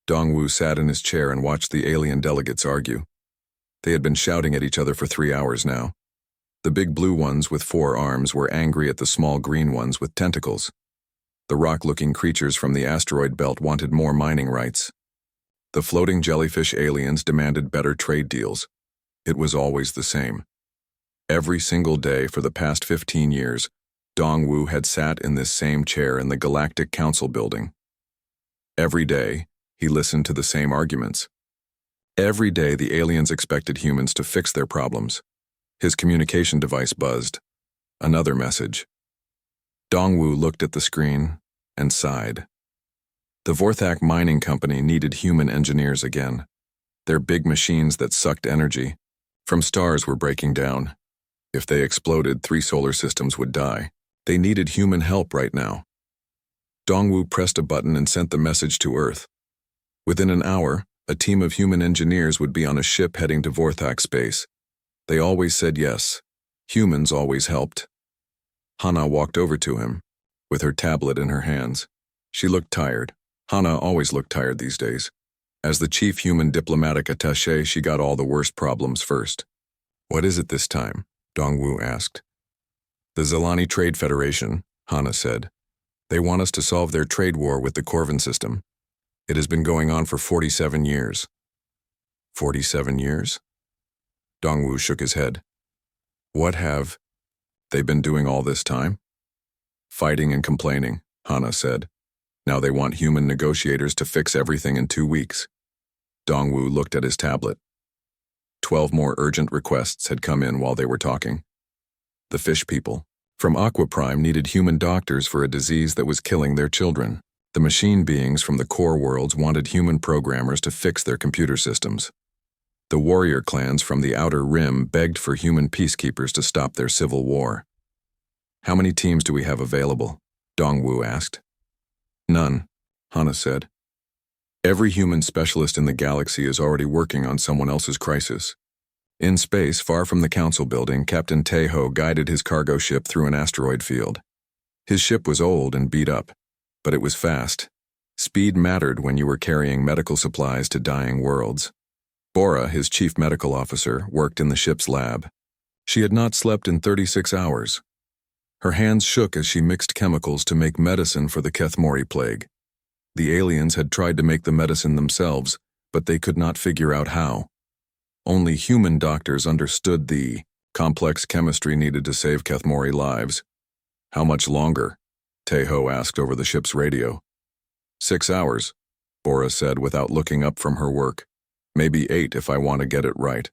Dongwu sat in his chair and watched the alien delegates argue. They had been shouting at each other for 3 hours now. The big blue ones with 4 arms were angry at the small green ones with tentacles. The rock-looking creatures from the asteroid belt wanted more mining rights. The floating jellyfish aliens demanded better trade deals. It was always the same. Every single day for the past 15 years, Dongwu had sat in this same chair in the Galactic Council building. Every day, he listened to the same arguments. Every day, the aliens expected humans to fix their problems. His communication device buzzed. Another message. Dongwu looked at the screen and sighed. The Vorthak Mining Company needed human engineers again. Their big machines that sucked energy from stars were breaking down. If they exploded, 3 solar systems would die. They needed human help right now. Dongwu pressed a button and sent the message to Earth. Within an hour, a team of human engineers would be on a ship heading to Vorthak space. They always said yes. Humans always helped. Hana walked over to him, with her tablet in her hands. She looked tired. Hana always looked tired these days. As the chief human diplomatic attaché, she got all the worst problems first. "What is it this time?" Dongwu asked. "The Zelani Trade Federation," Hana said. "They want us to solve their trade war with the Corvin system. It has been going on for 47 years. 47 years? Dongwu shook his head. What have they been doing all this time? Fighting and complaining, Hana said. Now they want human negotiators to fix everything in 2 weeks. Dongwu looked at his tablet. 12 more urgent requests had come in while they were talking. The fish people from Aqua Prime needed human doctors for a disease that was killing their children. The machine beings from the core worlds wanted human programmers to fix their computer systems. The warrior clans from the Outer Rim begged for human peacekeepers to stop their civil war. How many teams do we have available? Dongwu asked. None, Hana said. Every human specialist in the galaxy is already working on someone else's crisis. In space, far from the council building, Captain Taeho guided his cargo ship through an asteroid field. His ship was old and beat up, but it was fast. Speed mattered when you were carrying medical supplies to dying worlds. Bora, his chief medical officer, worked in the ship's lab. She had not slept in 36 hours. Her hands shook as she mixed chemicals to make medicine for the Kethmori plague. The aliens had tried to make the medicine themselves, but they could not figure out how. Only human doctors understood the complex chemistry needed to save Kethmori lives. How much longer? Taeho asked over the ship's radio. 6 hours, Bora said without looking up from her work. Maybe 8 if I want to get it right.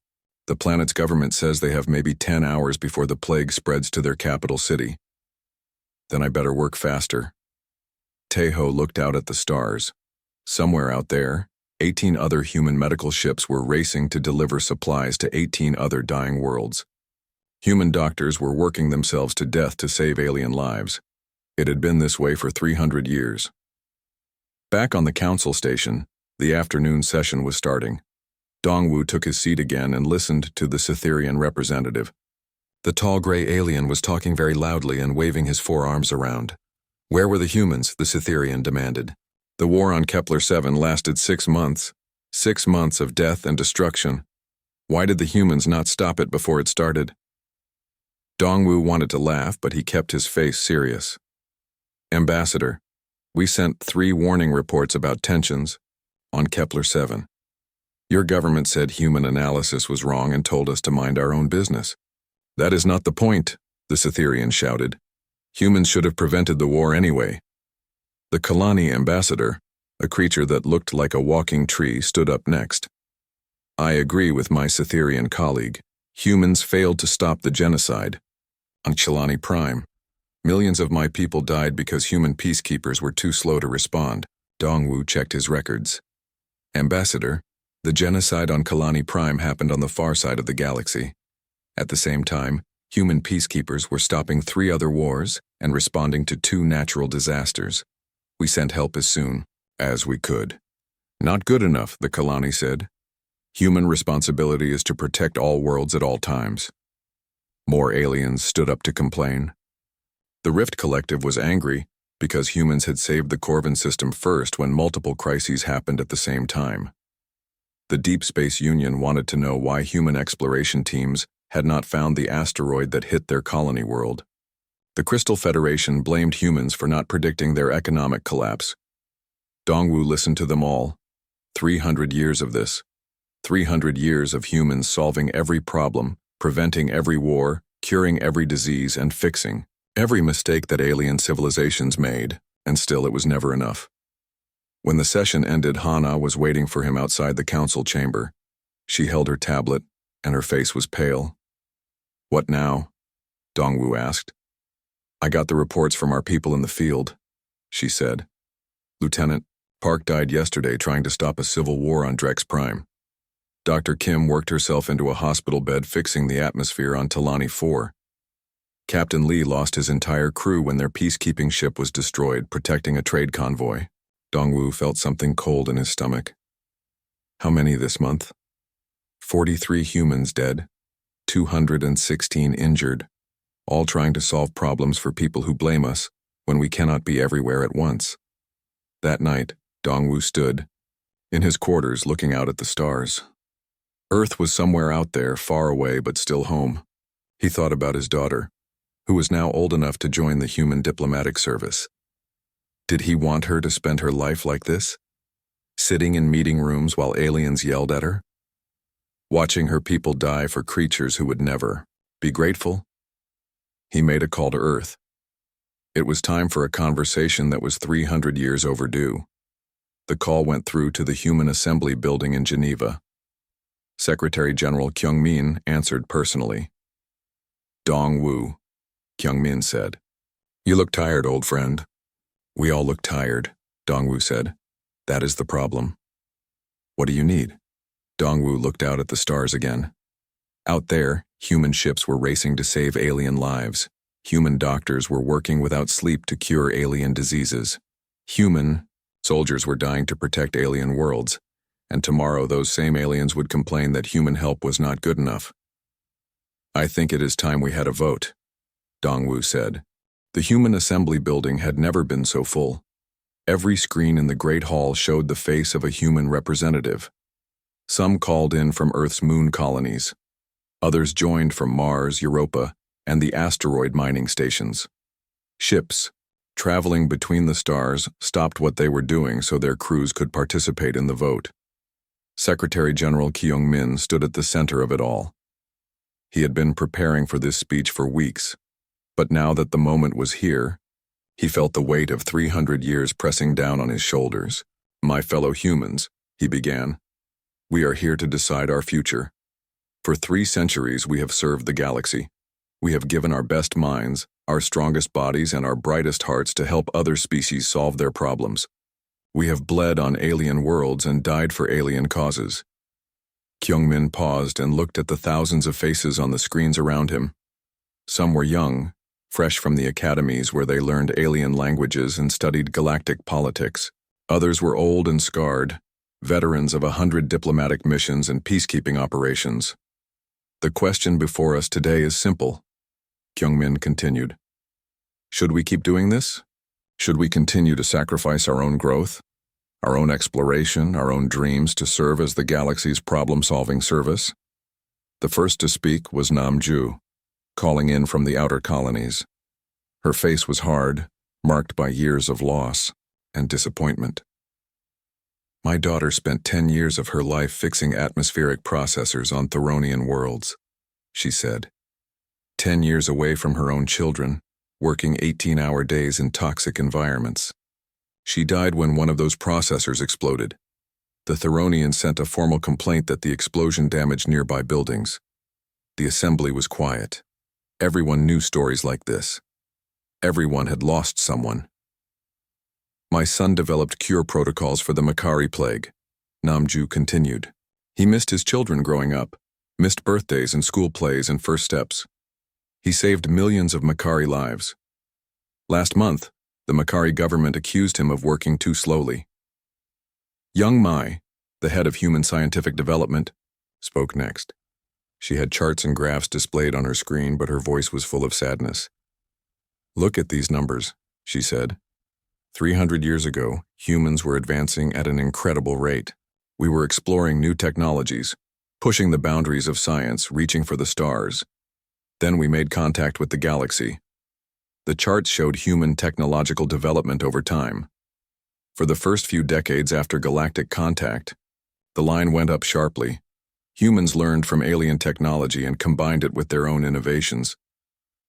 The planet's government says they have maybe 10 hours before the plague spreads to their capital city. Then I better work faster. Taeho looked out at the stars. Somewhere out there, 18 other human medical ships were racing to deliver supplies to 18 other dying worlds. Human doctors were working themselves to death to save alien lives. It had been this way for 300 years. Back on the council station, the afternoon session was starting. Dongwu took his seat again and listened to the Cytherian representative. The tall gray alien was talking very loudly and waving his 4 arms around. Where were the humans? The Cytherian demanded. The war on Kepler-7 lasted 6 months. 6 months of death and destruction. Why did the humans not stop it before it started? Dongwu wanted to laugh, but he kept his face serious. Ambassador, we sent 3 warning reports about tensions on Kepler-7. Your government said human analysis was wrong and told us to mind our own business. That is not the point, the Cytherian shouted. Humans should have prevented the war anyway. The Kalani ambassador, a creature that looked like a walking tree, stood up next. I agree with my Cytherian colleague. Humans failed to stop the genocide. On Chelani Prime, millions of my people died because human peacekeepers were too slow to respond. Dongwu checked his records. Ambassador, the genocide on Kalani Prime happened on the far side of the galaxy. At the same time, human peacekeepers were stopping 3 other wars and responding to 2 natural disasters. We sent help as soon as we could. Not good enough, the Kalani said. Human responsibility is to protect all worlds at all times. More aliens stood up to complain. The Rift Collective was angry, because humans had saved the Corvin system first when multiple crises happened at the same time. The Deep Space Union wanted to know why human exploration teams had not found the asteroid that hit their colony world. The Crystal Federation blamed humans for not predicting their economic collapse. Dongwu listened to them all. 300 years of this. 300 years of humans solving every problem, preventing every war, curing every disease, and fixing every mistake that alien civilizations made, and still it was never enough. When the session ended, Hana was waiting for him outside the council chamber. She held her tablet, and her face was pale. "What now?" Dongwu asked. "I got the reports from our people in the field," she said. "Lieutenant, Park died yesterday trying to stop a civil war on Drex Prime. Dr. Kim worked herself into a hospital bed fixing the atmosphere on Talani 4. Captain Lee lost his entire crew when their peacekeeping ship was destroyed protecting a trade convoy." Dongwu felt something cold in his stomach. "How many this month?" 43 humans dead, 216 injured, all trying to solve problems for people who blame us when we cannot be everywhere at once. That night, Dongwu stood in his quarters looking out at the stars. Earth was somewhere out there, far away but still home. He thought about his daughter, who was now old enough to join the human diplomatic service. Did he want her to spend her life like this? Sitting in meeting rooms while aliens yelled at her? Watching her people die for creatures who would never be grateful? He made a call to Earth. It was time for a conversation that was 300 years overdue. The call went through to the Human Assembly building in Geneva. Secretary General Kyung-min answered personally. "Dong-Wu," Kyung-min said. "You look tired, old friend." "We all look tired," Dong-Wu said. "That is the problem." "What do you need?" Dong-Wu looked out at the stars again. Out there, human ships were racing to save alien lives. Human doctors were working without sleep to cure alien diseases. Human soldiers were dying to protect alien worlds, and tomorrow those same aliens would complain that human help was not good enough. "I think it is time we had a vote," Dong-Wu said. The Human Assembly building had never been so full. Every screen in the Great Hall showed the face of a human representative. Some called in from Earth's moon colonies. Others joined from Mars, Europa, and the asteroid mining stations. Ships, traveling between the stars, stopped what they were doing so their crews could participate in the vote. Secretary General Kyung-min stood at the center of it all. He had been preparing for this speech for weeks, but now that the moment was here, he felt the weight of 300 years pressing down on his shoulders. "My fellow humans," he began, "we are here to decide our future. For 3 centuries we have served the galaxy. We have given our best minds, our strongest bodies, and our brightest hearts to help other species solve their problems. We have bled on alien worlds and died for alien causes." Kyung-min paused and looked at the thousands of faces on the screens around him. Some were young, fresh from the academies where they learned alien languages and studied galactic politics. Others were old and scarred, veterans of 100 diplomatic missions and peacekeeping operations. "The question before us today is simple," Kyung-min continued. "Should we keep doing this? Should we continue to sacrifice our own growth, our own exploration, our own dreams to serve as the galaxy's problem-solving service?" The first to speak was Namju, calling in from the outer colonies. Her face was hard, marked by years of loss and disappointment. "My daughter spent 10 years of her life fixing atmospheric processors on Theronian worlds," she said. 10 years away from her own children, working 18-hour days in toxic environments. She died when one of those processors exploded. The Theronians sent a formal complaint that the explosion damaged nearby buildings. The assembly was quiet. Everyone knew stories like this. Everyone had lost someone. "My son developed cure protocols for the Makari plague," Namju continued. "He missed his children growing up, missed birthdays and school plays and first steps. He saved millions of Makari lives. Last month, the Makari government accused him of working too slowly." Young Mai, the head of Human Scientific Development, spoke next. She had charts and graphs displayed on her screen, but her voice was full of sadness. "Look at these numbers," she said. 300 years ago, humans were advancing at an incredible rate. We were exploring new technologies, pushing the boundaries of science, reaching for the stars. Then we made contact with the galaxy. The charts showed human technological development over time. For the first few decades after galactic contact, the line went up sharply. Humans learned from alien technology and combined it with their own innovations.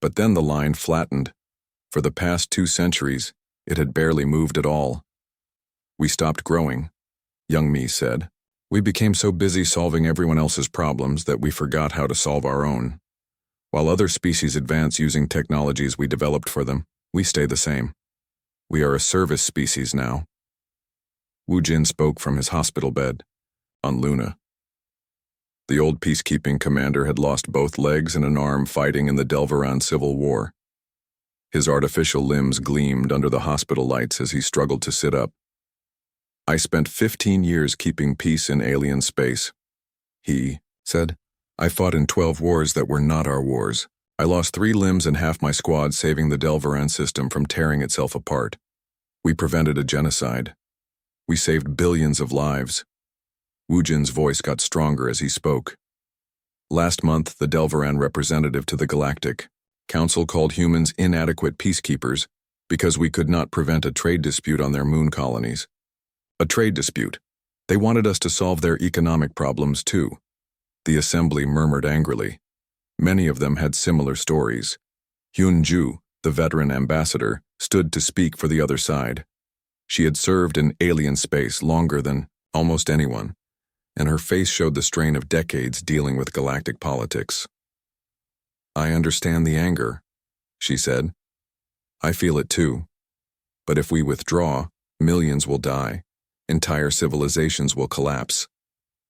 But then the line flattened. For the past 2 centuries, it had barely moved at all. We stopped growing, young me said. We became so busy solving everyone else's problems that we forgot how to solve our own. While other species advance using technologies we developed for them, we stay the same. We are a service species now. Wu Jin spoke from his hospital bed, on Luna. The old peacekeeping commander had lost both legs and an arm fighting in the Delveran Civil War. His artificial limbs gleamed under the hospital lights as he struggled to sit up. I spent 15 years keeping peace in alien space, he said. I fought in 12 wars that were not our wars. I lost 3 limbs and half my squad saving the Delveran system from tearing itself apart. We prevented a genocide. We saved billions of lives. Wu Jin's voice got stronger as he spoke. Last month, the Delveran representative to the Galactic Council called humans inadequate peacekeepers because we could not prevent a trade dispute on their moon colonies. A trade dispute. They wanted us to solve their economic problems too. The assembly murmured angrily. Many of them had similar stories. Hyun Ju, the veteran ambassador, stood to speak for the other side. She had served in alien space longer than almost anyone, and her face showed the strain of decades dealing with galactic politics. I understand the anger, she said. I feel it too. But if we withdraw, millions will die. Entire civilizations will collapse.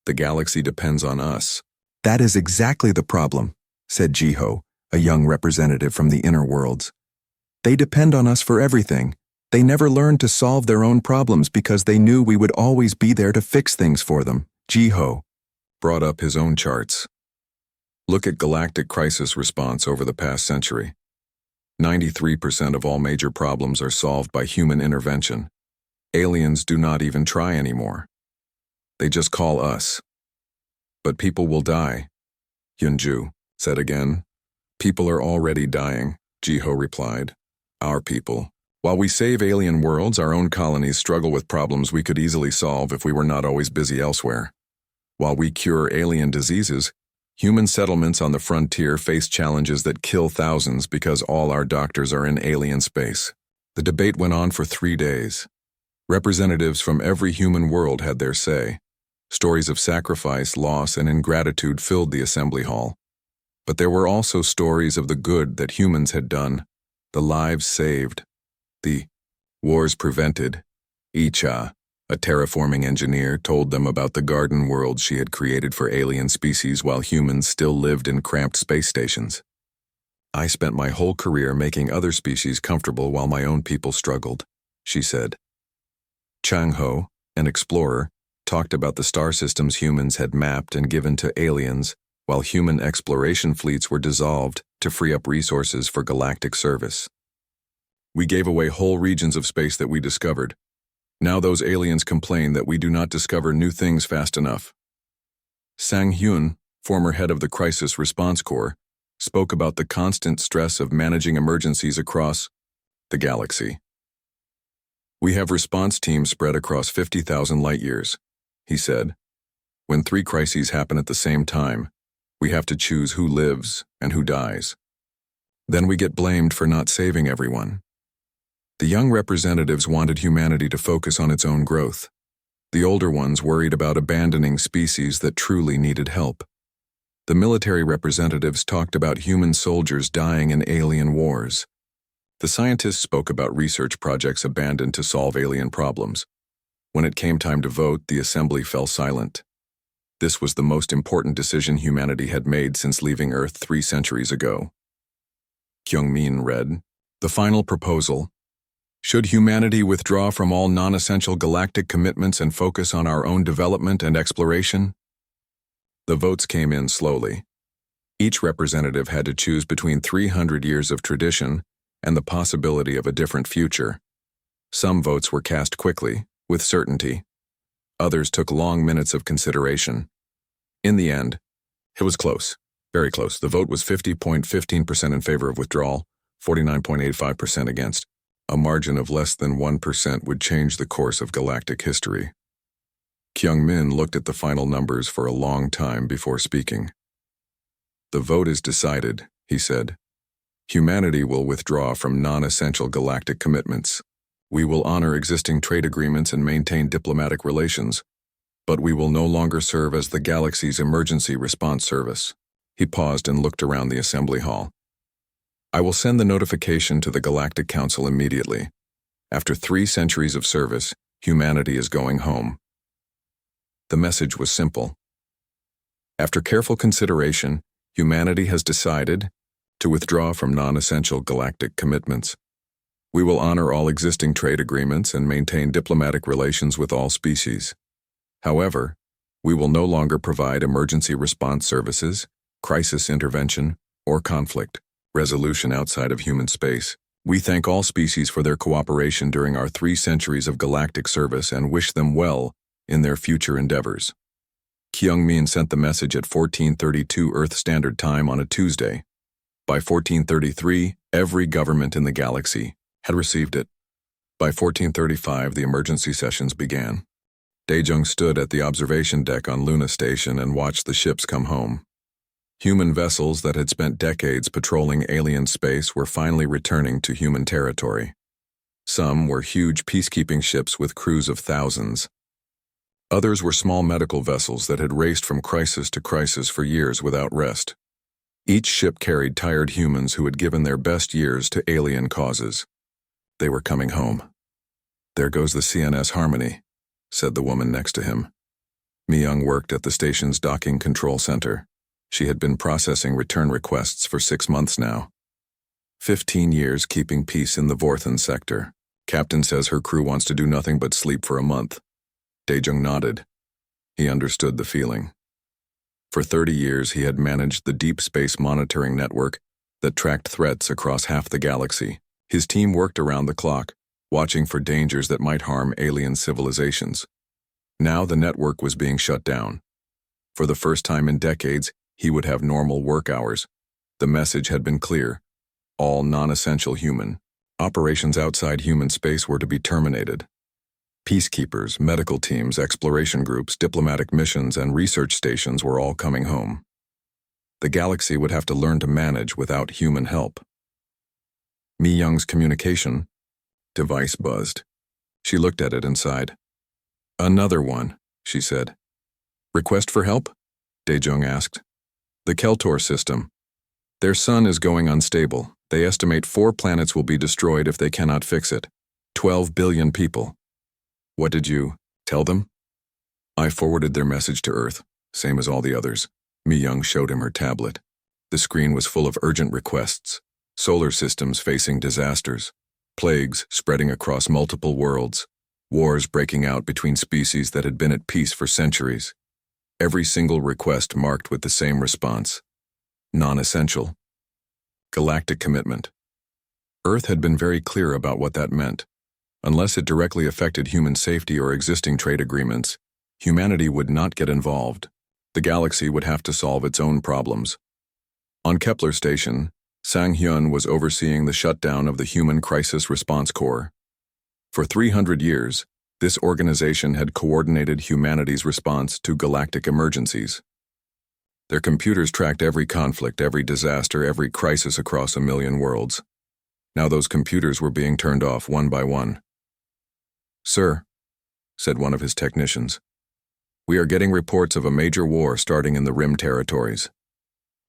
The galaxy depends on us. That is exactly the problem, said Jiho, a young representative from the inner worlds. They depend on us for everything. They never learned to solve their own problems because they knew we would always be there to fix things for them. Jiho brought up his own charts. Look at galactic crisis response over the past century. 93% of all major problems are solved by human intervention. Aliens do not even try anymore. They just call us. But people will die, Hyunju said again. People are already dying, Jiho replied. Our people. While we save alien worlds, our own colonies struggle with problems we could easily solve if we were not always busy elsewhere. While we cure alien diseases, human settlements on the frontier face challenges that kill thousands because all our doctors are in alien space. The debate went on for 3 days. Representatives from every human world had their say. Stories of sacrifice, loss, and ingratitude filled the assembly hall. But there were also stories of the good that humans had done, the lives saved, the wars prevented. Icha, a terraforming engineer, told them about the garden world she had created for alien species while humans still lived in cramped space stations. I spent my whole career making other species comfortable while my own people struggled, she said. Chang Ho, an explorer, talked about the star systems humans had mapped and given to aliens while human exploration fleets were dissolved to free up resources for galactic service. We gave away whole regions of space that we discovered. Now those aliens complain that we do not discover new things fast enough. Sang Hyun, former head of the Crisis Response Corps, spoke about the constant stress of managing emergencies across the galaxy. We have response teams spread across 50,000 light-years, he said. When 3 crises happen at the same time, we have to choose who lives and who dies. Then we get blamed for not saving everyone. The young representatives wanted humanity to focus on its own growth. The older ones worried about abandoning species that truly needed help. The military representatives talked about human soldiers dying in alien wars. The scientists spoke about research projects abandoned to solve alien problems. When it came time to vote, the assembly fell silent. This was the most important decision humanity had made since leaving Earth 3 centuries ago. Kyungmin read, "The final proposal. Should humanity withdraw from all non-essential galactic commitments and focus on our own development and exploration?" The votes came in slowly. Each representative had to choose between 300 years of tradition and the possibility of a different future. Some votes were cast quickly, with certainty. Others took long minutes of consideration. In the end, it was close, very close. The vote was 50.15% in favor of withdrawal, 49.85% against. A margin of less than 1% would change the course of galactic history. Kyung-min looked at the final numbers for a long time before speaking. "The vote is decided," he said. "Humanity will withdraw from non-essential galactic commitments. We will honor existing trade agreements and maintain diplomatic relations, but we will no longer serve as the galaxy's emergency response service." He paused and looked around the assembly hall. "I will send the notification to the Galactic Council immediately. After 3 centuries of service, humanity is going home." The message was simple. After careful consideration, humanity has decided to withdraw from non-essential galactic commitments. We will honor all existing trade agreements and maintain diplomatic relations with all species. However, we will no longer provide emergency response services, crisis intervention, or conflict resolution outside of human space. We thank all species for their cooperation during our 3 centuries of galactic service and wish them well in their future endeavors. Kyung-min sent the message at 14:32 Earth Standard Time on a Tuesday. By 14:33, every government in the galaxy had received it. By 14:35, the emergency sessions began. Daejung stood at the observation deck on Luna Station and watched the ships come home. Human vessels that had spent decades patrolling alien space were finally returning to human territory. Some were huge peacekeeping ships with crews of thousands. Others were small medical vessels that had raced from crisis to crisis for years without rest. Each ship carried tired humans who had given their best years to alien causes. They were coming home. "There goes the CNS Harmony," said the woman next to him. Mi-young worked at the station's docking control center. She had been processing return requests for 6 months now. 15 years keeping peace in the Vorthan sector. Captain says her crew wants to do nothing but sleep for a month. Daejung nodded. He understood the feeling. For 30 years he had managed the deep space monitoring network that tracked threats across half the galaxy. His team worked around the clock, watching for dangers that might harm alien civilizations. Now the network was being shut down. For the first time in decades, he would have normal work hours. The message had been clear. All non-essential human operations outside human space were to be terminated. Peacekeepers, medical teams, exploration groups, diplomatic missions, and research stations were all coming home. The galaxy would have to learn to manage without human help. Mi-young's communication device buzzed. She looked at it and sighed. "Another one," she said. "Request for help?" Daejung asked. "The Keltor system. Their sun is going unstable. They estimate 4 planets will be destroyed if they cannot fix it. 12 billion people." "What did you tell them?" "I forwarded their message to Earth, same as all the others." Mi-young showed him her tablet. The screen was full of urgent requests. Solar systems facing disasters. Plagues spreading across multiple worlds. Wars breaking out between species that had been at peace for centuries. Every single request marked with the same response. Non-essential. Galactic commitment. Earth had been very clear about what that meant. Unless it directly affected human safety or existing trade agreements, humanity would not get involved. The galaxy would have to solve its own problems. On Kepler Station, Sang-hyun was overseeing the shutdown of the Human Crisis Response Corps. For 300 years, this organization had coordinated humanity's response to galactic emergencies. Their computers tracked every conflict, every disaster, every crisis across a million worlds. Now those computers were being turned off one by one. "Sir," said one of his technicians, "we are getting reports of a major war starting in the Rim territories.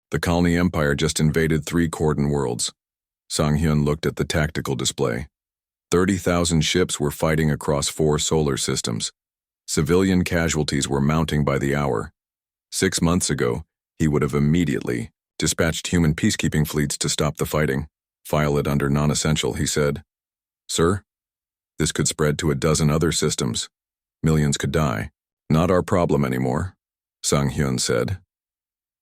The Colony Empire just invaded 3 cordon worlds." Sang-hyun looked at the tactical display. 30,000 ships were fighting across 4 solar systems. Civilian casualties were mounting by the hour. 6 months ago, he would have immediately dispatched human peacekeeping fleets to stop the fighting. "File it under non-essential," he said. "Sir, this could spread to a dozen other systems. Millions could die." "Not our problem anymore," Sang-hyun said.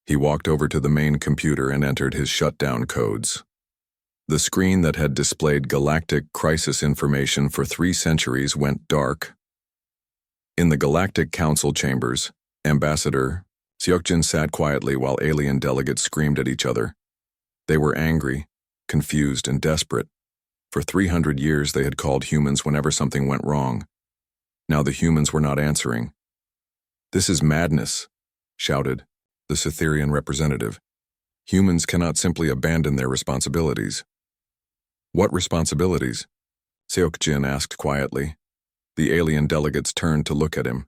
He walked over to the main computer and entered his shutdown codes. The screen that had displayed galactic crisis information for 3 centuries went dark. In the Galactic Council chambers, Ambassador Seokjin sat quietly while alien delegates screamed at each other. They were angry, confused, and desperate. For 300 years they had called humans whenever something went wrong. Now the humans were not answering. "This is madness," shouted the Cytherian representative. "Humans cannot simply abandon their responsibilities." "What responsibilities?" Seokjin asked quietly. The alien delegates turned to look at him.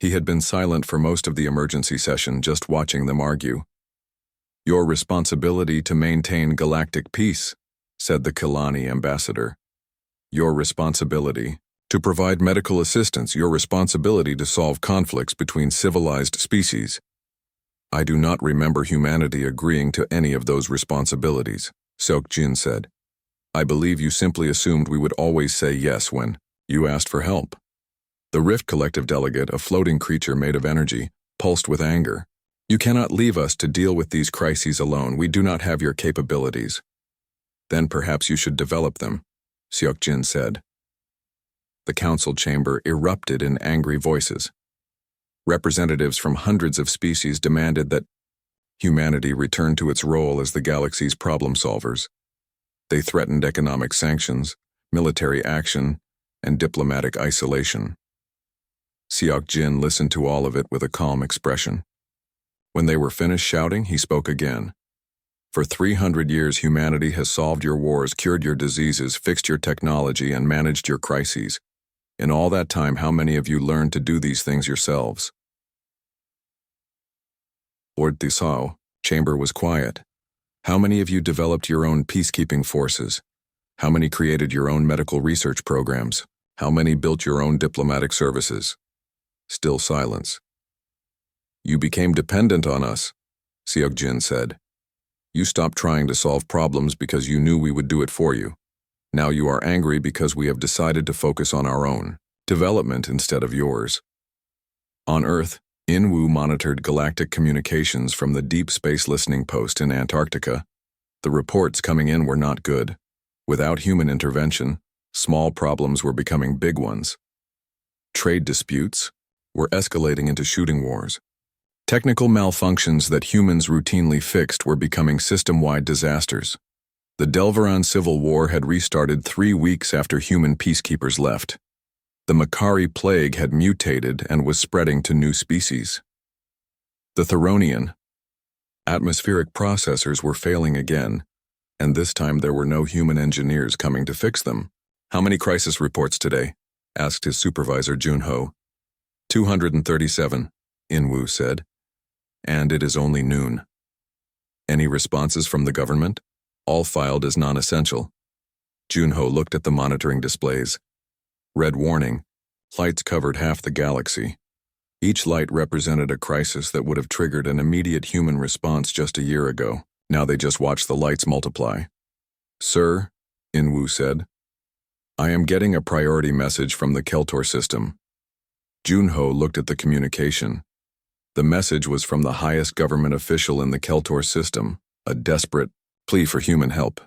He had been silent for most of the emergency session, just watching them argue. "Your responsibility to maintain galactic peace," said the Kilani ambassador. "Your responsibility to provide medical assistance, your responsibility to solve conflicts between civilized species." "I do not remember humanity agreeing to any of those responsibilities," Seokjin said. "I believe you simply assumed we would always say yes when you asked for help." The Rift Collective delegate, a floating creature made of energy, pulsed with anger. "You cannot leave us to deal with these crises alone. We do not have your capabilities." "Then perhaps you should develop them," Seokjin said. The council chamber erupted in angry voices. Representatives from hundreds of species demanded that humanity return to its role as the galaxy's problem solvers. They threatened economic sanctions, military action, and diplomatic isolation. Seokjin listened to all of it with a calm expression. When they were finished shouting, he spoke again. "For 300 years, humanity has solved your wars, cured your diseases, fixed your technology, and managed your crises. In all that time, how many of you learned to do these things yourselves?" Lord Thisao, chamber was quiet. "How many of you developed your own peacekeeping forces? How many created your own medical research programs? How many built your own diplomatic services?" Still silence. "You became dependent on us," Seokjin said. "You stopped trying to solve problems because you knew we would do it for you. Now you are angry because we have decided to focus on our own development instead of yours." On Earth, Inwu monitored galactic communications from the Deep Space Listening Post in Antarctica. The reports coming in were not good. Without human intervention, small problems were becoming big ones. Trade disputes were escalating into shooting wars. Technical malfunctions that humans routinely fixed were becoming system-wide disasters. The Delveron Civil War had restarted 3 weeks after human peacekeepers left. The Makari plague had mutated and was spreading to new species. The Theronian atmospheric processors were failing again, and this time there were no human engineers coming to fix them. "How many crisis reports today?" asked his supervisor Junho. 237, Inwu said. "And it is only noon." "Any responses from the government?" "All filed as non-essential." Junho looked at the monitoring displays. Red warning. Lights covered half the galaxy. Each light represented a crisis that would have triggered an immediate human response just a year ago. Now they just watched the lights multiply. "Sir," Inwu said, "I am getting a priority message from the Keltor system." Junho looked at the communication. The message was from the highest government official in the Keltor system, a desperate plea for human help.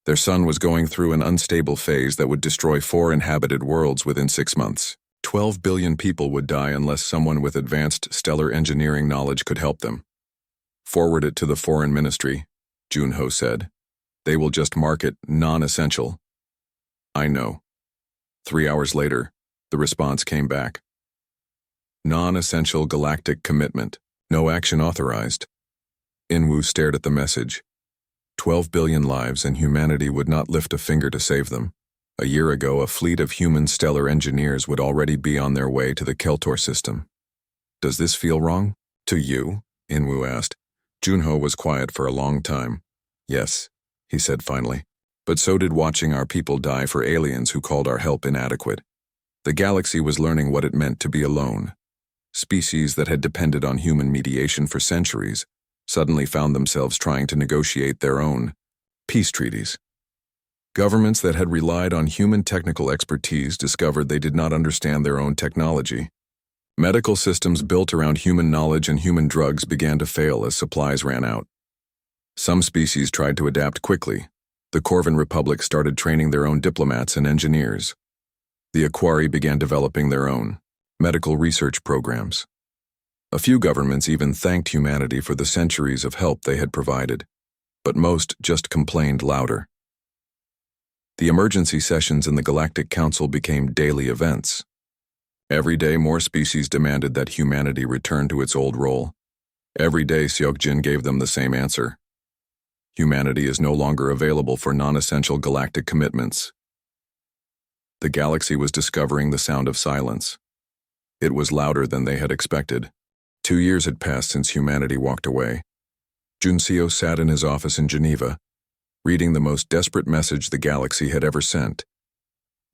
Their sun was going through an unstable phase that would destroy 4 inhabited worlds within 6 months. 12 billion people would die unless someone with advanced stellar engineering knowledge could help them. "Forward it to the Foreign Ministry," Junho said. "They will just mark it non-essential." "I know." 3 hours later, the response came back. "Non-essential galactic commitment. No action authorized." Inwu stared at the message. 12 billion lives and humanity would not lift a finger to save them. A year ago, a fleet of human stellar engineers would already be on their way to the Keltor system. "Does this feel wrong to you?" Inwu asked. Junho was quiet for a long time. "Yes," he said finally. "But so did watching our people die for aliens who called our help inadequate. The galaxy was learning what it meant to be alone. Species that had depended on human mediation for centuries suddenly found themselves trying to negotiate their own peace treaties. Governments that had relied on human technical expertise discovered they did not understand their own technology. Medical systems built around human knowledge and human drugs began to fail as supplies ran out. Some species tried to adapt quickly, The Corvan Republic started training their own diplomats and engineers. The Aquari began developing their own medical research programs. A few governments even thanked humanity for the centuries of help they had provided, but most just complained louder. The emergency sessions in the Galactic Council became daily events. Every day more species demanded that humanity return to its old role. Every day Seokjin gave them the same answer. Humanity is no longer available for non-essential galactic commitments. The galaxy was discovering the sound of silence. It was louder than they had expected. 2 years had passed since humanity walked away. Junseo sat in his office in Geneva, reading the most desperate message the galaxy had ever sent.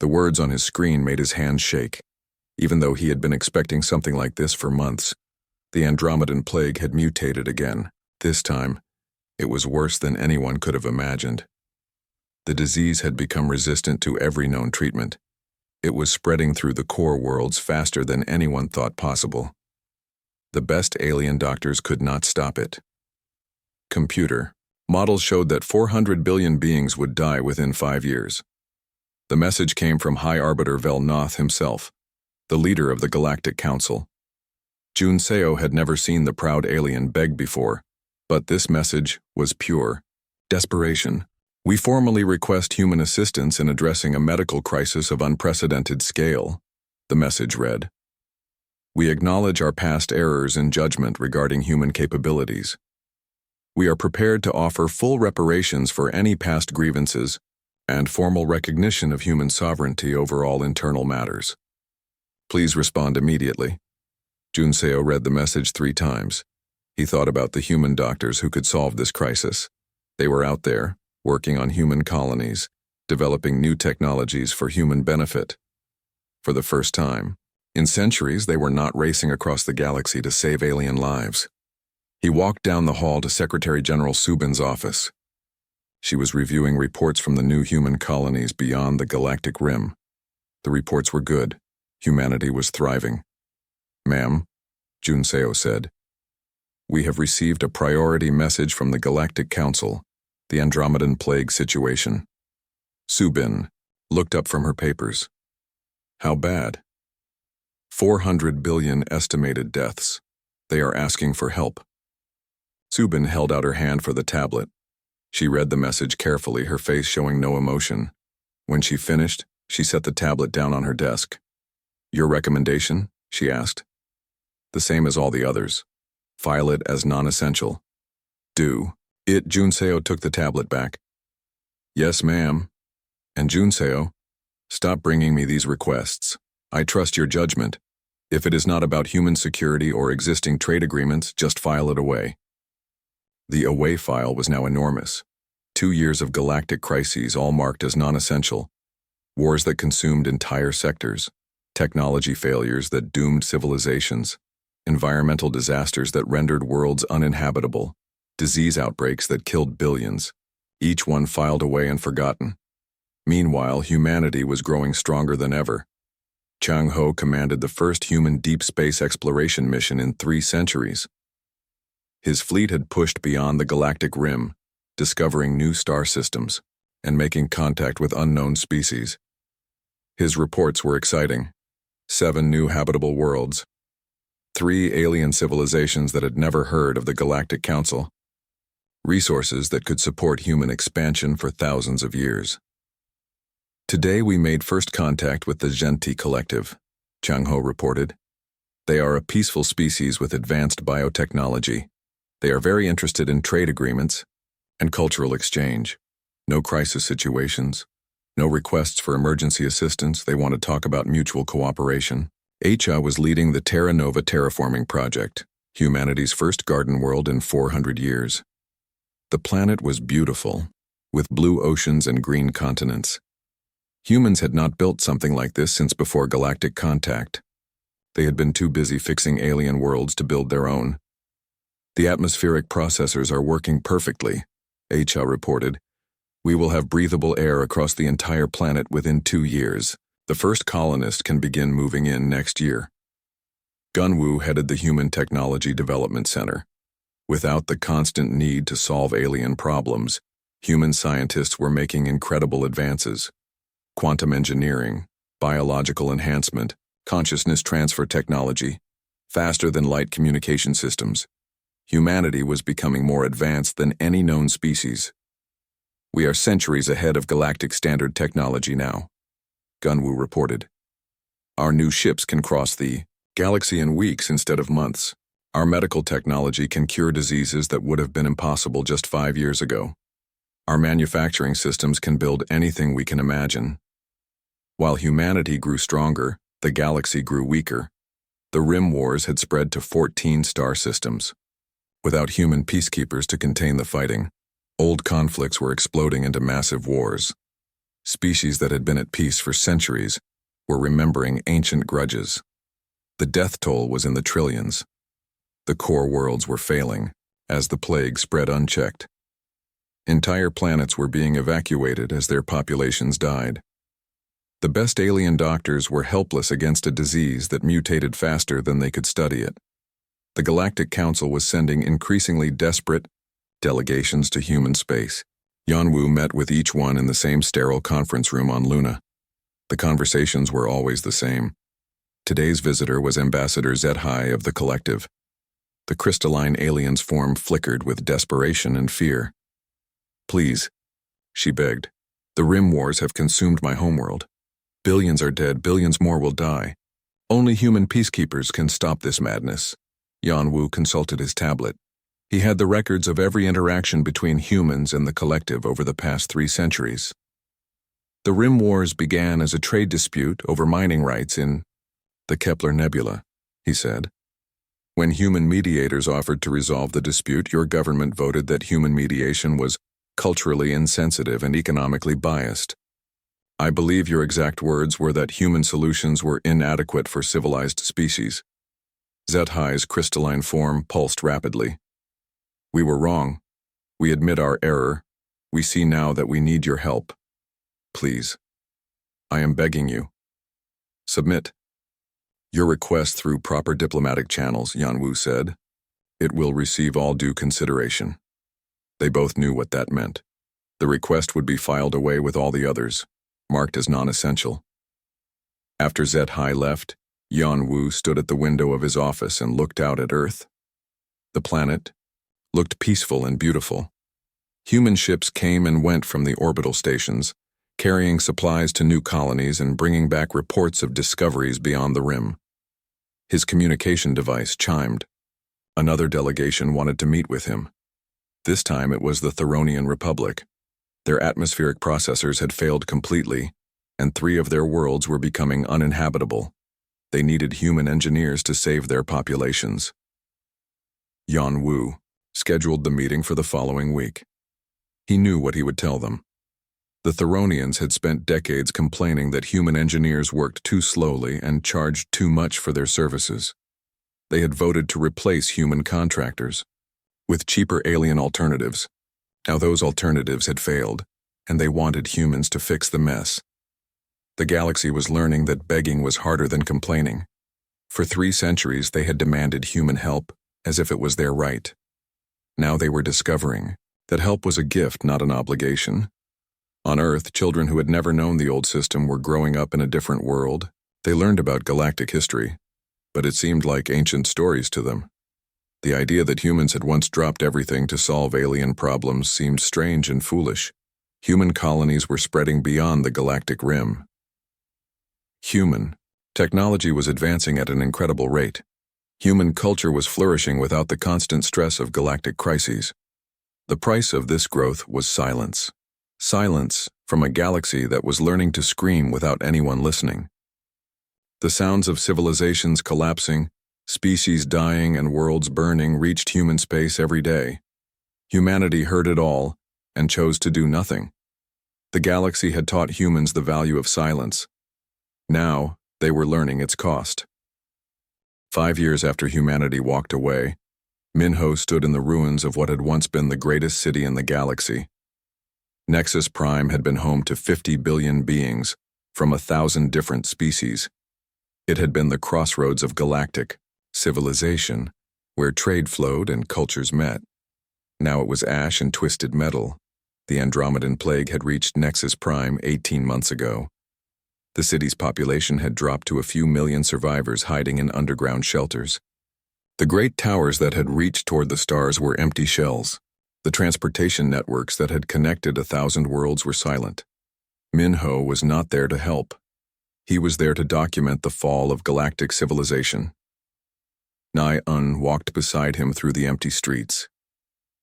The words on his screen made his hands shake. Even though he had been expecting something like this for months, the Andromedan plague had mutated again. This time, it was worse than anyone could have imagined. The disease had become resistant to every known treatment. It was spreading through the core worlds faster than anyone thought possible. The best alien doctors could not stop it. Computer. Models showed that 400 billion beings would die within 5 years. The message came from High Arbiter Vel Noth himself, the leader of the Galactic Council. Junseo had never seen the proud alien beg before, but this message was pure desperation. We formally request human assistance in addressing a medical crisis of unprecedented scale, the message read. We acknowledge our past errors in judgment regarding human capabilities. We are prepared to offer full reparations for any past grievances and formal recognition of human sovereignty over all internal matters. Please respond immediately. Junseo read the message 3 times. He thought about the human doctors who could solve this crisis. They were out there, working on human colonies, developing new technologies for human benefit. For the first time in centuries, they were not racing across the galaxy to save alien lives. He walked down the hall to Secretary General Subin's office. She was reviewing reports from the new human colonies beyond the galactic rim. The reports were good. Humanity was thriving. Ma'am, Junseo said, we have received a priority message from the Galactic Council, the Andromedan plague situation. Subin looked up from her papers. How bad? 400 billion estimated deaths. They are asking for help. Subin held out her hand for the tablet. She read the message carefully, her face showing no emotion. When she finished, she set the tablet down on her desk. Your recommendation? She asked. The same as all the others. File it as non-essential. Do it. Junseo took the tablet back. Yes, ma'am. And Junseo, stop bringing me these requests. I trust your judgment. If it is not about human security or existing trade agreements, just file it away. The away file was now enormous. 2 years of galactic crises, all marked as non-essential. Wars that consumed entire sectors. Technology failures that doomed civilizations. Environmental disasters that rendered worlds uninhabitable. Disease outbreaks that killed billions. Each one filed away and forgotten. Meanwhile, humanity was growing stronger than ever. Chang Ho commanded the first human deep space exploration mission in 3 centuries. His fleet had pushed beyond the galactic rim, discovering new star systems and making contact with unknown species. His reports were exciting. 7 new habitable worlds. 3 alien civilizations that had never heard of the Galactic Council. Resources that could support human expansion for thousands of years. Today we made first contact with the Genti Collective, Chang Ho reported. They are a peaceful species with advanced biotechnology. They are very interested in trade agreements and cultural exchange. No crisis situations. No requests for emergency assistance. They want to talk about mutual cooperation. HFY was leading the Terra Nova terraforming project, humanity's first garden world in 400 years. The planet was beautiful, with blue oceans and green continents. Humans had not built something like this since before galactic contact. They had been too busy fixing alien worlds to build their own. The atmospheric processors are working perfectly, HFY reported. We will have breathable air across the entire planet within 2 years. The first colonist can begin moving in next year. Gunwoo headed the Human Technology Development Center. Without the constant need to solve alien problems, Human scientists were making incredible advances. Quantum engineering, biological enhancement, consciousness transfer technology, faster-than-light communication systems. Humanity was becoming more advanced than any known species. We are centuries ahead of galactic standard technology now, Gunwu reported. Our new ships can cross the galaxy in weeks instead of months. Our medical technology can cure diseases that would have been impossible just 5 years ago. Our manufacturing systems can build anything we can imagine. While humanity grew stronger, the galaxy grew weaker. The Rim Wars had spread to 14 star systems. Without human peacekeepers to contain the fighting, old conflicts were exploding into massive wars. Species that had been at peace for centuries were remembering ancient grudges. The death toll was in the trillions. The core worlds were failing, as the plague spread unchecked. Entire planets were being evacuated as their populations died. The best alien doctors were helpless against a disease that mutated faster than they could study it. The Galactic Council was sending increasingly desperate delegations to human space. Yanwu met with each one in the same sterile conference room on Luna. The conversations were always the same. Today's visitor was Ambassador Zethai of the Collective. The crystalline alien's form flickered with desperation and fear. "Please," she begged. "The Rim Wars have consumed my homeworld. Billions are dead, billions more will die. Only human peacekeepers can stop this madness." Yanwu consulted his tablet. He had the records of every interaction between humans and the Collective over the past 3 centuries. The Rim Wars began as a trade dispute over mining rights in the Kepler Nebula, he said. When human mediators offered to resolve the dispute, your government voted that human mediation was culturally insensitive and economically biased. I believe your exact words were that human solutions were inadequate for civilized species. Zethai's crystalline form pulsed rapidly. We were wrong. We admit our error. We see now that we need your help. Please. I am begging you. Submit your request through proper diplomatic channels, Yanwu said. It will receive all due consideration. They both knew what that meant. The request would be filed away with all the others, marked as non-essential. After Zethai left, Yanwu stood at the window of his office and looked out at Earth. The planet looked peaceful and beautiful. Human ships came and went from the orbital stations, carrying supplies to new colonies and bringing back reports of discoveries beyond the rim. His communication device chimed. Another delegation wanted to meet with him. This time it was the Theronian Republic. Their atmospheric processors had failed completely, and 3 of their worlds were becoming uninhabitable. They needed human engineers to save their populations. Yanwu scheduled the meeting for the following week. He knew what he would tell them. The Theronians had spent decades complaining that human engineers worked too slowly and charged too much for their services. They had voted to replace human contractors with cheaper alien alternatives. Now those alternatives had failed, and they wanted humans to fix the mess. The galaxy was learning that begging was harder than complaining. For 3 centuries they had demanded human help as if it was their right. Now they were discovering that help was a gift, not an obligation. On Earth, children who had never known the old system were growing up in a different world. They learned about galactic history, but it seemed like ancient stories to them. The idea that humans had once dropped everything to solve alien problems seemed strange and foolish. Human colonies were spreading beyond the galactic rim. Human technology was advancing at an incredible rate. Human culture was flourishing without the constant stress of galactic crises. The price of this growth was silence. Silence from a galaxy that was learning to scream without anyone listening. The sounds of civilizations collapsing, species dying, and worlds burning reached human space every day. Humanity heard it all and chose to do nothing. The galaxy had taught humans the value of silence. Now, they were learning its cost. 5 years after humanity walked away, Minho stood in the ruins of what had once been the greatest city in the galaxy. Nexus Prime had been home to 50 billion beings from 1,000 different species. It had been the crossroads of galactic civilization, where trade flowed and cultures met. Now it was ash and twisted metal, The Andromedan plague had reached Nexus Prime 18 months ago. The city's population had dropped to a few million survivors hiding in underground shelters. The great towers that had reached toward the stars were empty shells. The transportation networks that had connected 1,000 worlds were silent. Minho was not there to help. He was there to document the fall of galactic civilization. Nai-Un walked beside him through the empty streets.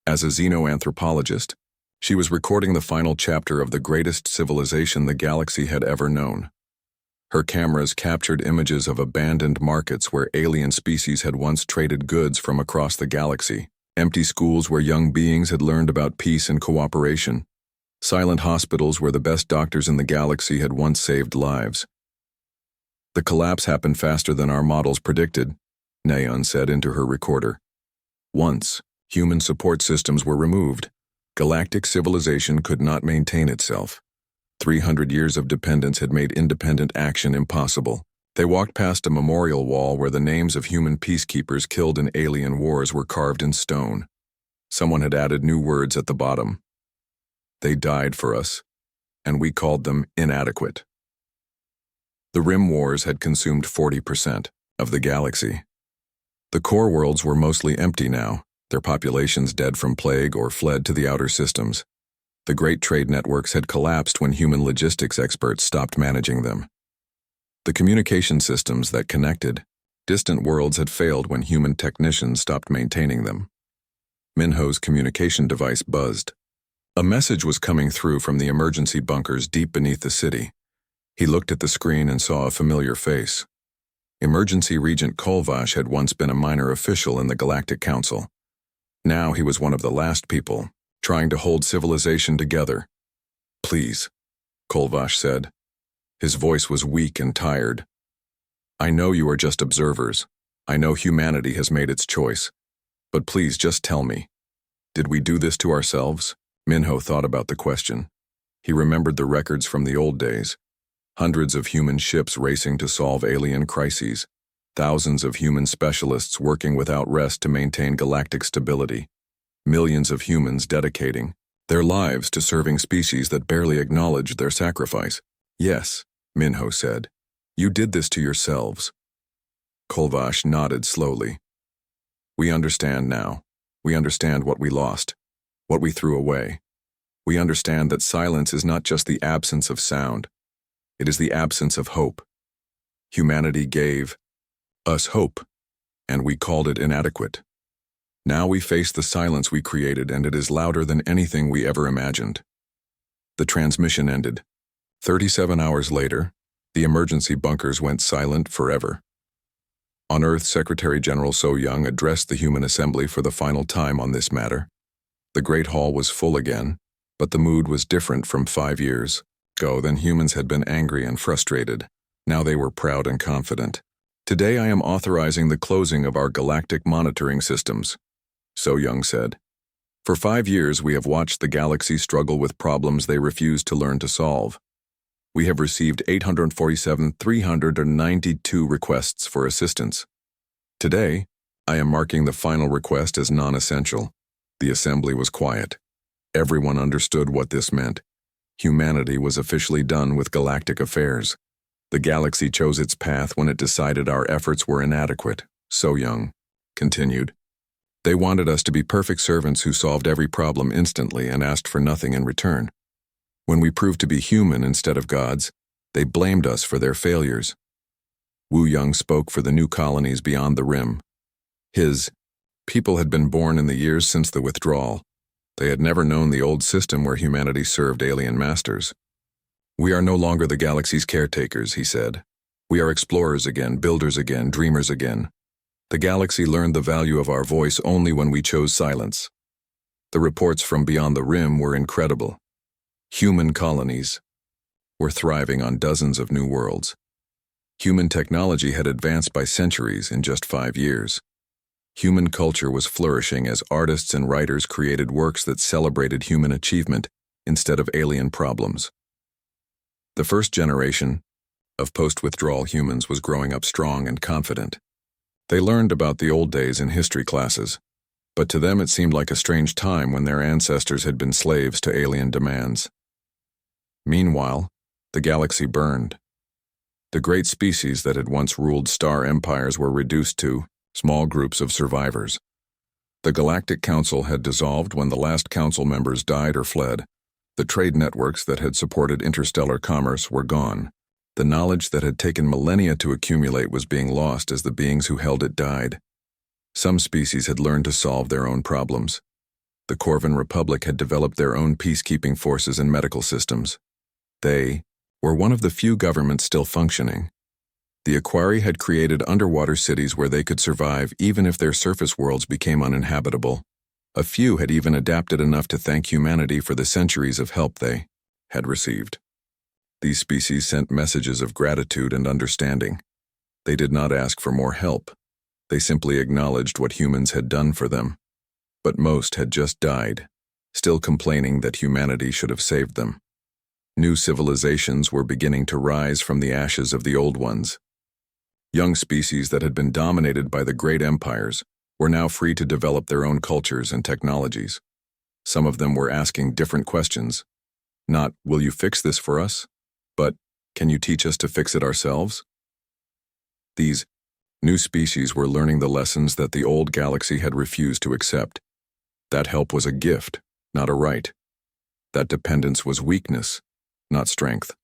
As a xenoanthropologist, she was recording the final chapter of the greatest civilization the galaxy had ever known. Her cameras captured images of abandoned markets where alien species had once traded goods from across the galaxy, empty schools where young beings had learned about peace and cooperation, silent hospitals where the best doctors in the galaxy had once saved lives. The collapse happened faster than our models predicted, Nai-Un said into her recorder. Once, human support systems were removed. Galactic civilization could not maintain itself. 300 years of dependence had made independent action impossible. They walked past a memorial wall where the names of human peacekeepers killed in alien wars were carved in stone. Someone had added new words at the bottom. They died for us, and we called them inadequate. The Rim Wars had consumed 40% of the galaxy. The core worlds were mostly empty now, their populations dead from plague or fled to the outer systems. The great trade networks had collapsed when human logistics experts stopped managing them. The communication systems that connected distant worlds had failed when human technicians stopped maintaining them. Minho's communication device buzzed. A message was coming through from the emergency bunkers deep beneath the city. He looked at the screen and saw a familiar face. Emergency Regent Kolvash had once been a minor official in the Galactic Council. Now he was one of the last people, trying to hold civilization together. Please, Kolvash said. His voice was weak and tired. I know you are just observers. I know humanity has made its choice. But please just tell me, did we do this to ourselves? Minho thought about the question. He remembered the records from the old days. Hundreds of human ships racing to solve alien crises. Thousands of human specialists working without rest to maintain galactic stability. Millions of humans dedicating their lives to serving species that barely acknowledged their sacrifice. Yes, Minho said. You did this to yourselves. Kolvash nodded slowly. We understand now. We understand what we lost, what we threw away. We understand that silence is not just the absence of sound. It is the absence of hope. Humanity gave us hope, and we called it inadequate. Now we face the silence we created, and it is louder than anything we ever imagined. The transmission ended. 37 hours later, the emergency bunkers went silent forever. On Earth, Secretary General So Young addressed the human assembly for the final time on this matter. The Great Hall was full again, but the mood was different from 5 years ago. Then humans had been angry and frustrated. Now they were proud and confident. Today I am authorizing the closing of our galactic monitoring systems, So Young said. For 5 years we have watched the galaxy struggle with problems they refused to learn to solve. We have received 847,392 requests for assistance. Today, I am marking the final request as non-essential. The assembly was quiet. Everyone understood what this meant. Humanity was officially done with galactic affairs. The galaxy chose its path when it decided our efforts were inadequate, So Young continued. They wanted us to be perfect servants who solved every problem instantly and asked for nothing in return. When we proved to be human instead of gods, they blamed us for their failures. Wu Young spoke for the new colonies beyond the rim. His people had been born in the years since the withdrawal. They had never known the old system where humanity served alien masters. We are no longer the galaxy's caretakers, he said. We are explorers again, builders again, dreamers again. The galaxy learned the value of our voice only when we chose silence. The reports from beyond the rim were incredible. Human colonies were thriving on dozens of new worlds. Human technology had advanced by centuries in just 5 years. Human culture was flourishing as artists and writers created works that celebrated human achievement instead of alien problems. The first generation of post-withdrawal humans was growing up strong and confident. They learned about the old days in history classes, But to them it seemed like a strange time when their ancestors had been slaves to alien demands. Meanwhile, the galaxy burned. The great species that had once ruled star empires were reduced to small groups of survivors. The Galactic Council had dissolved when the last council members died or fled. The trade networks that had supported interstellar commerce were gone. The knowledge that had taken millennia to accumulate was being lost as the beings who held it died. Some species had learned to solve their own problems. The Corvan Republic had developed their own peacekeeping forces and medical systems. They were one of the few governments still functioning. The Aquari had created underwater cities where they could survive even if their surface worlds became uninhabitable. A few had even adapted enough to thank humanity for the centuries of help they had received. These species sent messages of gratitude and understanding. They did not ask for more help. They simply acknowledged what humans had done for them. But most had just died, still complaining that humanity should have saved them. New civilizations were beginning to rise from the ashes of the old ones. Young species that had been dominated by the great empires were now free to develop their own cultures and technologies. Some of them were asking different questions. Not, will you fix this for us? But, can you teach us to fix it ourselves? These new species were learning the lessons that the old galaxy had refused to accept. That help was a gift, not a right. That dependence was weakness, not strength.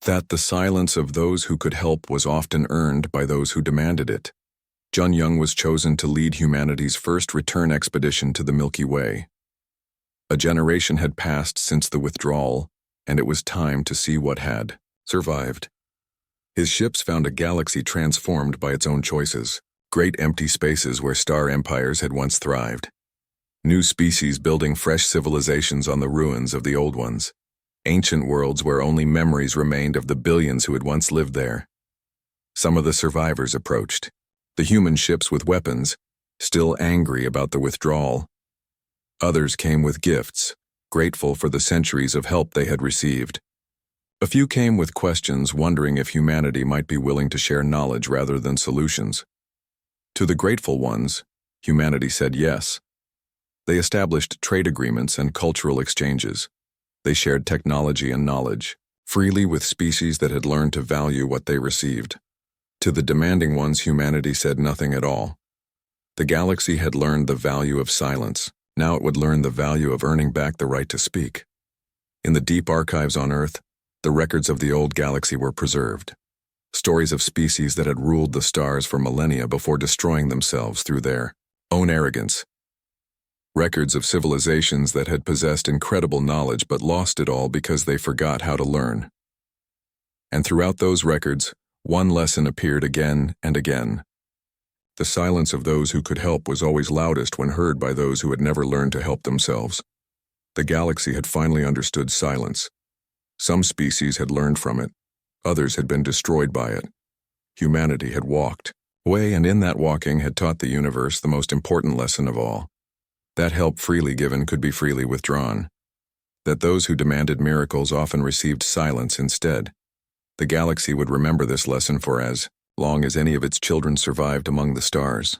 That the silence of those who could help was often earned by those who demanded it. Jun Young was chosen to lead humanity's first return expedition to the Milky Way. A generation had passed since the withdrawal, and it was time to see what had survived. His ships found a galaxy transformed by its own choices, great empty spaces where star empires had once thrived. New species building fresh civilizations on the ruins of the old ones. Ancient worlds where only memories remained of the billions who had once lived there. Some of the survivors approached, the human ships with weapons, still angry about the withdrawal. Others came with gifts, grateful for the centuries of help they had received. A few came with questions, wondering if humanity might be willing to share knowledge rather than solutions. To the grateful ones, humanity said yes. They established trade agreements and cultural exchanges. They shared technology and knowledge, freely with species that had learned to value what they received. To the demanding ones, humanity said nothing at all. The galaxy had learned the value of silence. Now it would learn the value of earning back the right to speak. In the deep archives on Earth, the records of the old galaxy were preserved. Stories of species that had ruled the stars for millennia before destroying themselves through their own arrogance. Records of civilizations that had possessed incredible knowledge but lost it all because they forgot how to learn. And throughout those records, one lesson appeared again and again. The silence of those who could help was always loudest when heard by those who had never learned to help themselves. The galaxy had finally understood silence. Some species had learned from it. Others had been destroyed by it. Humanity had walked away, and in that walking had taught the universe the most important lesson of all. That help freely given could be freely withdrawn. That those who demanded miracles often received silence instead. The galaxy would remember this lesson for as long as any of its children survived among the stars.